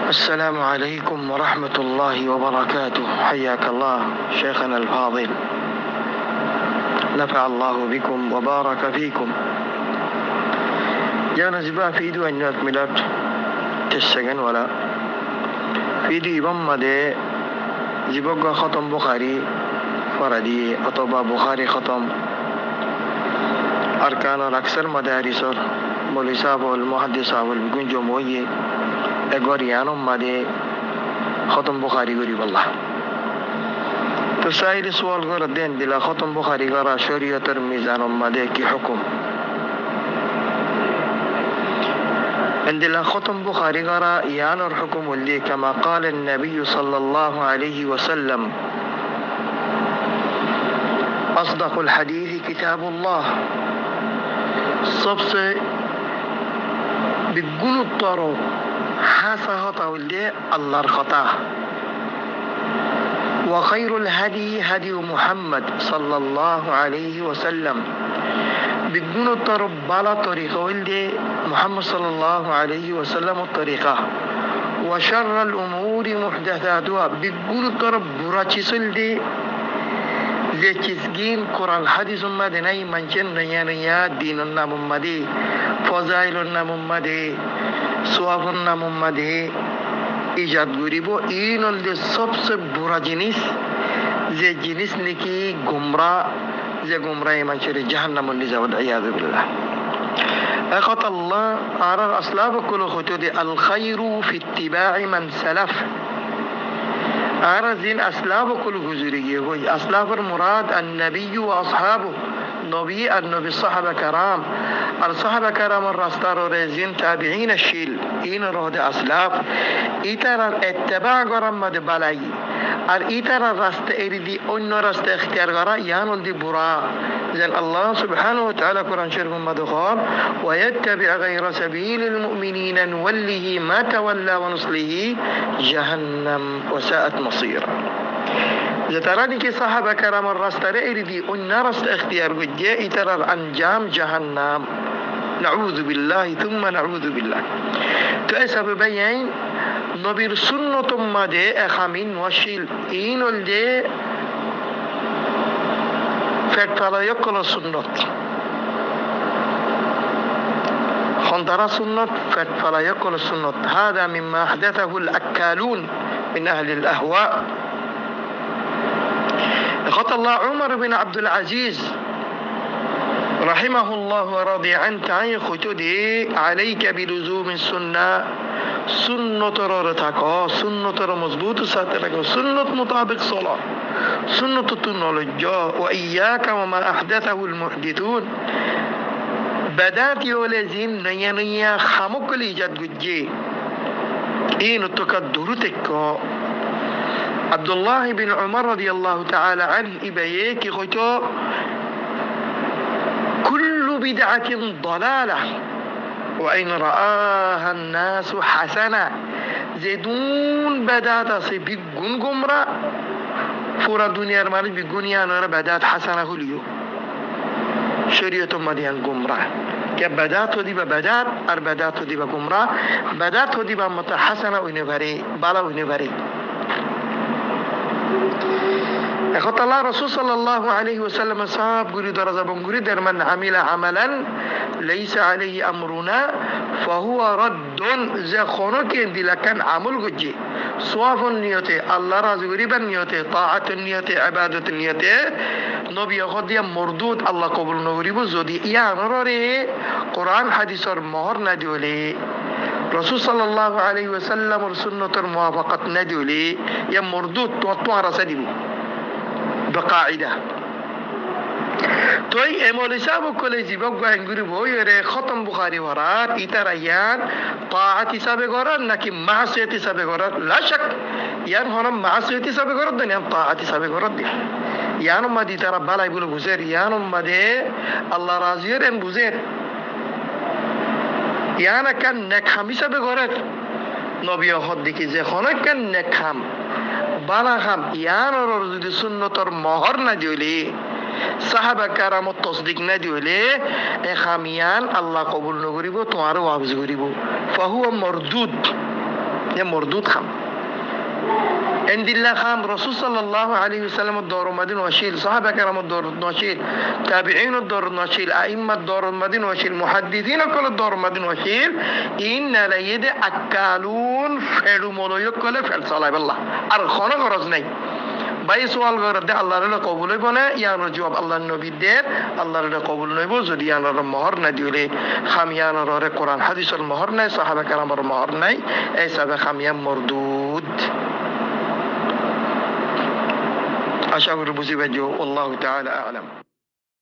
السلام عليكم ورحمة الله وبركاته. حياك الله شيخنا الفاضل، نفع الله بكم وبارك فيكم. جانا زبا فيديو أن يكملت تسجن ولا فيديو بما دي زبا ختم بخاري فردي أطبا بخاري ختم أركان الأكثر مدارس مولساب والمحدث والبقون جمعية এগরিয়ানম মাদে খতম বুখারী করিব আল্লাহ। তো সাইল সওয়াল করে দেন দিলা খতম বুখারী করা শরীয়তের মিজানম মাদে কি হুকুম? عندنا ختم بخاري قرا يانر حكم اللي كما قال النبي صلى الله عليه وسلم أصدق الحديث كتاب الله. صبس بيقولوا الطرو حاسة هطا ولدي الله الخطا. وخير الهدي هدي محمد صلى الله عليه وسلم. بيقولوا الطرب بالا طريقة ولدي محمد صلى الله عليه وسلم الطريقة. وشر الأمور محدثاتها. بيقولوا الطرب براتشيس ولدي زي تسجين قرآن الحديث مدني منشن نيا دين النام مدي فضائل النام مدي সোয়াবন নাম মাঝে ইজাদ করিব এই নলদে সবচেয়ে বড় জিনিস যে জিনিস নাকি গুমরা যে গুমরা মানুষের জাহান্নামে নিয়ে যাবে ইয়াযুবিল্লাহ। আকাত আল্লাহ আর আসলাফ কুল হতে আল খায়রু ফি ইত্তিবা'i মান সালাফ। আর জিন আসলাফ কুল গুজরি গিয়ে ওই আসলাফের মুরাদ আন নবী ওয়া আসহাবু নবী আর নবী সাহাবা کرام আর সাহাবা کرامর রাস্তার রেজিন তাবিঈন শিল ইন রহদ আসলাফ ইতারার ইত্তিবা গরম মধ্যে বালাই আর ইতারার রাস্তা এরিদি অন্য রাস্তা ইখতিয়ার করা ইয়ানুল দি বুরা যেন আল্লাহ সুবহানাহু ওয়া তাআলা কোরআন শরীফের মধ্যে কল ওয়া ইয়াত্তাবি গায়রা সাবিলিল মুমিনিনা নুওয়াল্লিহি মা তাওয়াল্লা ওয়া নুসলিহি জাহান্নাম ওয়া সাআত মাসীরা। যে তারা নাকি সাহাবা کرامর রাস্তারে এরিদি অন্য রাস্তা ইখতিয়ার করে ইতারার আঞ্জাম জাহান্নাম। নাউযু বিল্লাহি থুম্মা নাউযু বিল্লাহ। তো এসব বেয়াইন নবীর সুন্নতম মাঝে এখামিন ওয়াশিল ইনল যে ফেটফালায়ক কোন সুন্নত খন্দারা সুন্নত ফেটফালায়ক কোন সুন্নত হাদা মিম্মা আহদাথাহু আল আক্কালুন মিন আহলি আল আহওয়া। قال الله عمر بن عبد العزيز رحمه الله ورضي عنه تعي خطودي عليك بلزوم السنة سنة رتاكو سنة مضبوط ساتركو سنة مطابق صلاة سنة التنولجا وإياك وما أحدثه المحدثون بدات يولزين نيا خاموك لإيجاد جدي إيه نتكدرتكو عبد الله بن عمر رضي الله تعالى عنه إبايك خطو كل بدعة ضلالة وإن رآها الناس حسنة زيدون بدات بيقون قمرة فورا الدنيا المالي بيقون يانا بدات حسنة هليو شريعة مديان قمرة كبدات ودي بدات أربدات ودي قمرة بدات ودي متى حسنة ونبري بالا ونبري. এখন আল্লাহ রাসূল সাল্লাল্লাহু আলাইহি ওয়াসাল্লাম সাহাব গুরি দরাজা বঙ্গুরি দরমান আমিলা আমালান লাইসা আলাইহি আমরুনা ফাহুয়া রাদ্দুন। যে খনকে দিলাকান আমল গজি সওয়াবন নিয়তে আল্লাহ রাজি করিবার নিয়তে তাআতের নিয়তে ইবাদতের নিয়তে নবী হদিয়া মরদুদ আল্লাহ কবুল নকরিব যদি ইয়া নররে কোরআন হাদিসের মোহর না দিলে রাসূল সাল্লাল্লাহু আলাইহি ওয়াসাল্লামের সুন্নতের মুওয়াফাকাত না দিলে ইয়া মরদুদ তো আরাসা দিব بقاعدة توي امولي سابو كولي جيبوك باهنگوري بويري ختم بخاري ورات ايترايان طاعتي سابق ورات ناكي معصيتي سابق ورات لا شك يان هنم معصيتي سابق ورات دن يان طاعتي سابق ورات دي يانو ما دي ترى بالا يقولوا بوزير يانو ما دي الله رازير ان بوزير يانا كان نكامي سابق ورات نبي اخد دي كي زي خونك كان نكام বালা খাম ইয়ানোর যদি সুন্নতর মোহর না দিলে সাহাবা কারামত তসদিক না দিলে এ খামিয়ান আল্লাহ কবুল নকরিব তোমারও ওয়াবজ করিব ফাহুয়া মরদুদ ya mordud kham endillah kham rasul sallallahu alaihi wasallam dor madin washil sahaba karam dor washil tabi'in dor washil a'imma dor madin washil muhaddithin kol dor madin washil inna la yad akalun fedu moloyo kole fel salay billah ar khona goroz নাই ভাই সোয়াল করে আল্লাহর কবুল হইব না ইয়ার জবাব আল্লাহ নবী দের আল্লাহর কবুল হইব যদি ইয়ানোর মোহর না দিলে খামিয়ানোর কোরআন হাদিসের মোহর নাই সাহাবা কেরামের মোহর নাই এই সাবে খামিয়া মরদুদ আশা করি বুঝিবে যে আল্লাহ তাআলা আ'লাম।